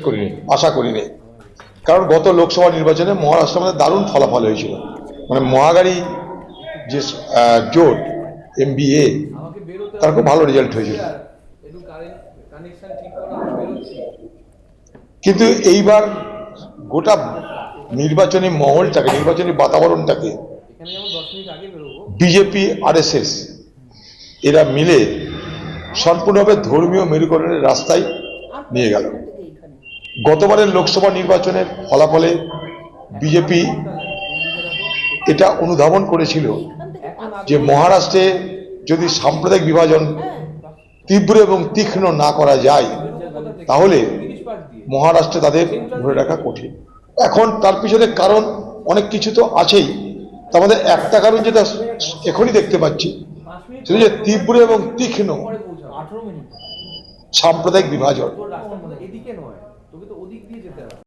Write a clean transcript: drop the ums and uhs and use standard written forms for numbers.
করিনি, আশা করিনি। কারণ গত লোকসভা নির্বাচনে মহারাষ্ট্রে আমাদের দারুণ ফলাফল হয়েছিল। মানে মহাগাড়ি যে জোট MBA, তার খুব ভালো রেজাল্ট হয়েছিল। কিন্তু এইবার গোটা নির্বাচনী মহলটাকে, নির্বাচনী বাতাবরণটাকে বিজেপি RSS এরা মিলে সম্পূর্ণভাবে ধর্মীয় মেরুকরণের রাস্তায় নিয়ে গেল। গতবারের লোকসভা নির্বাচনের ফলাফলে বিজেপি এটা অনুধাবন করেছিল যে মহারাষ্ট্রে যদি সাম্প্রদায়িক বিভাজন তীব্র এবং তীক্ষ্ণ না করা যায় তাহলে মহারাষ্ট্রে তাদের ধরে রাখা কঠিন। এখন তার পিছনে কারণ অনেক কিছু তো আছেই, তার মধ্যে একটা কারণ যেটা এখনই দেখতে পাচ্ছি সেটা যে তীব্র এবং তীক্ষ্ণ সাম্প্রদায়িক বিভাজন।